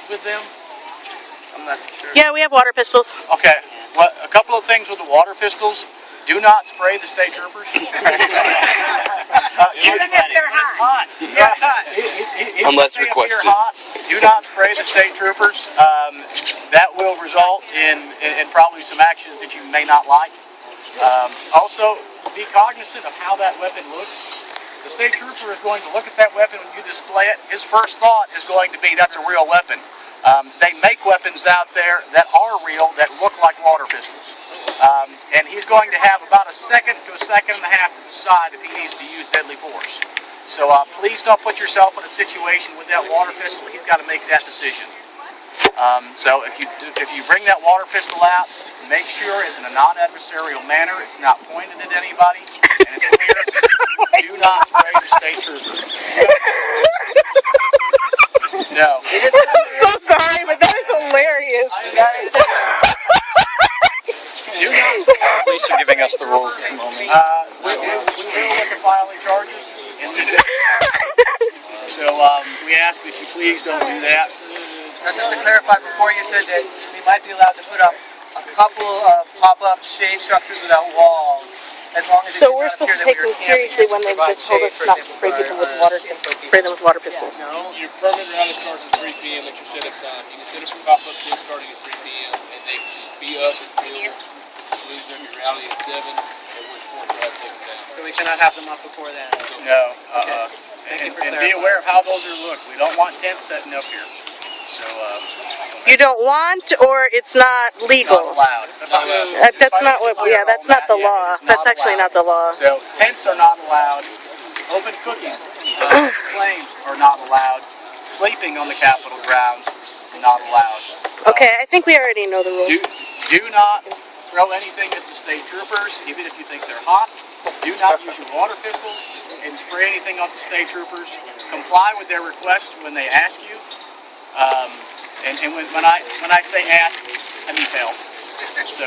with them? I'm not sure. Yeah, we have water pistols. Okay. Well, a couple of things with the water pistols. Do not spray the state troopers. Even if they're hot. Yeah, it's hot. Unless If requested. you're hot, do not spray the state troopers. That will result in probably some actions that you may not like. Also, be cognizant of how that weapon looks. The state trooper is going to look at that weapon when you display it. His first thought is going to be, that's a real weapon. They make weapons out there that are real, that look like water pistols. And he's going to have about a second to a second and a half to decide if he needs to use deadly force. So please don't put yourself in a situation with that water pistol. He's got to make that decision. So if you bring that water pistol out, make sure it's in a non-adversarial manner. It's not pointed at anybody, and it's clear. Do not spray the state trooper. No. I'm so sorry, but that is hilarious. Do not. Police are giving us the rules at the moment. We will look at filing charges in this. So we ask that you please don't do that. Now, just to clarify, before you said that we might be allowed to put up a couple of pop-up shade structures without walls, as long as So we're supposed to take them seriously when they've just told us not to spray people with water pistols. Spray them with water pistols. Your permit around it starts at 3 p.m. at your setup time. You can set up a pop-up shade starting at 3 p.m. and they will be up until conclusion of your rally at 7, at which point we'll have to take them down. So we cannot have them up before then? No. And be aware of how those are looked. We don't want tents setting up here. So You don't want, or it's not legal. not allowed. That's not what. Yeah, that's not the law. That's actually not the law. So tents are not allowed. Open cooking, flames are not allowed. Sleeping on the Capitol grounds, not allowed. Okay, I think we already know the rules. Do not throw anything at the state troopers, even if you think they're hot. Do not use your water pistols and spray anything on the state troopers. Comply with their requests when they ask you. And when I say ask, I mean tell. So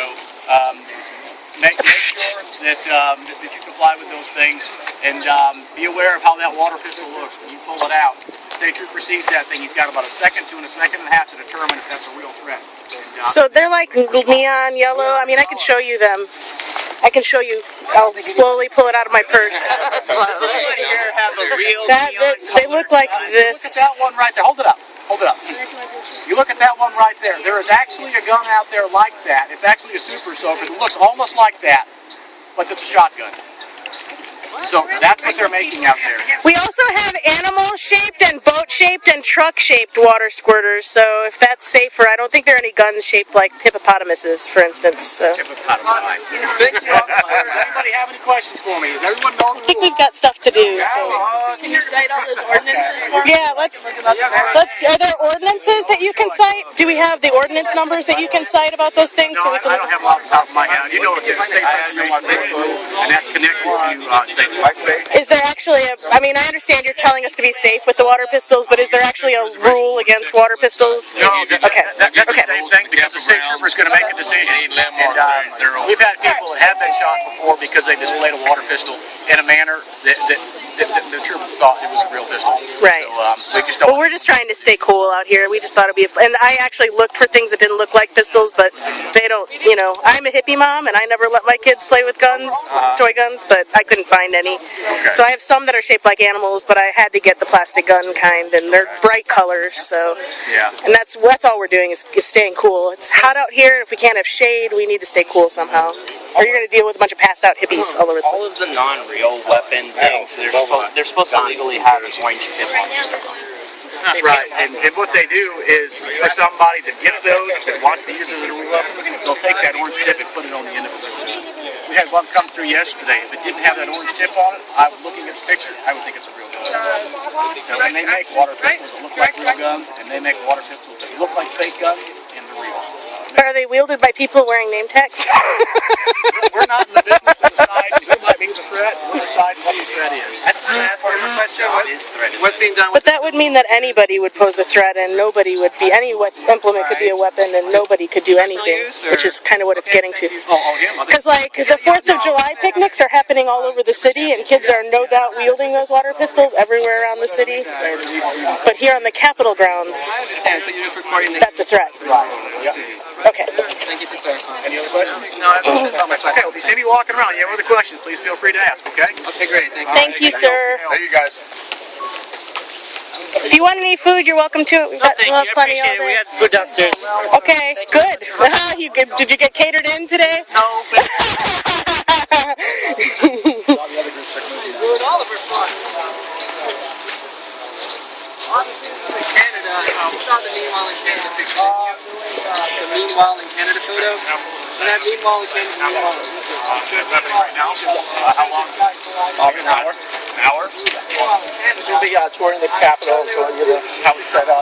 make sure that you comply with those things, and be aware of how that water pistol looks when you pull it out. The state trooper sees that thing, he's got about a second and a second and a half to determine if that's a real threat. And, So they're like neon yellow. I mean, I can show you them. I can show you. I'll slowly pull it out of my purse. They look like this. Look at that one right there. Hold it up. Hold it up. You look at that one right there. There is actually a gun out there like that. It's actually a super soaker that looks almost like that, but it's a shotgun. So that's what they're making out there. We also have animal-shaped and boat-shaped and truck-shaped water squirters, so if that's safer, I don't think there are any guns shaped like hippopotamuses, for instance. So. Thank you, officer. Does anybody have any questions for me? Does everyone know the I think we've got stuff to do. So. Can you cite all those ordinances for me? Yeah, let's. Are there ordinances that you can cite? Do we have the ordinance numbers that you can cite about those things? No, I don't have them off the top of my head. You know it's a state preservation rule, and that's connected to state. Is there actually a? I mean, I understand you're telling us to be safe with the water pistols, but is there actually a rule against water pistols? No, Okay. That's the same thing because the state trooper is going to make a decision. And we've had people that have been shot before because they displayed a water pistol in a manner that the trooper thought it was a real pistol. Right. So we just don't. Well, we're just trying to stay cool out here. We just thought it'd be. And I actually looked for things that didn't look like pistols, but they don't. You know, I'm a hippie mom, and I never let my kids play with guns, toy guns, but I couldn't find any. Okay. So I have some that are shaped like animals, but I had to get the plastic gun kind, and they're bright colors. So Yeah. and that's all we're doing is staying cool. It's hot out here, and if we can't have shade, we need to stay cool somehow. Or you're going to deal with a bunch of passed out hippies all over the All place. of the non-real weapon things, they're supposed to legally have an orange tip on them. Right, and what they do is for somebody that gets those that wants to use it as a real weapon, they'll take that orange tip and put it on the end of it. We had one come through yesterday. If it didn't have that orange tip on it, I was looking at the picture, I would think it's a real gun. So, and they make water pistols that look like real guns, and they make water pistols that look like fake guns, and they're real. Are they wielded by people wearing name tags? We're not in the business of deciding who might be the threat. We're deciding what the threat is. That's the last part of the question. What's being done But with that would mean that anybody would pose a threat and nobody would be, any implement could be a weapon and nobody could do anything, which is kind of what it's getting to. Because like the 4th of July picnics are happening all over the city and kids are no doubt wielding those water pistols everywhere around the city. But here on the Capitol grounds, I understand, so you're just recording the... that's a threat. Okay. Thank you for clarifying. Any other questions? No, that's all my Okay, questions. well, if you see me walking around, you have other questions, please feel free to ask, okay? Okay, great, thank you. Thank you, sir. There you guys. If you want any food, you're welcome to it. We've got Thank we'll you. have I plenty appreciate it. all We day. had food downstairs. Okay, good. Did you get catered in today? No. Doing all of our fun. Obviously, this is in Canada. You saw the Meanwhile in Canada picture, didn't you? The Meanwhile in Canada photo. And that Meanwhile in Canada. Right now, how long? An hour. An hour? Meanwhile in Canada. We'll be touring the Capitol, showing you how it's set up.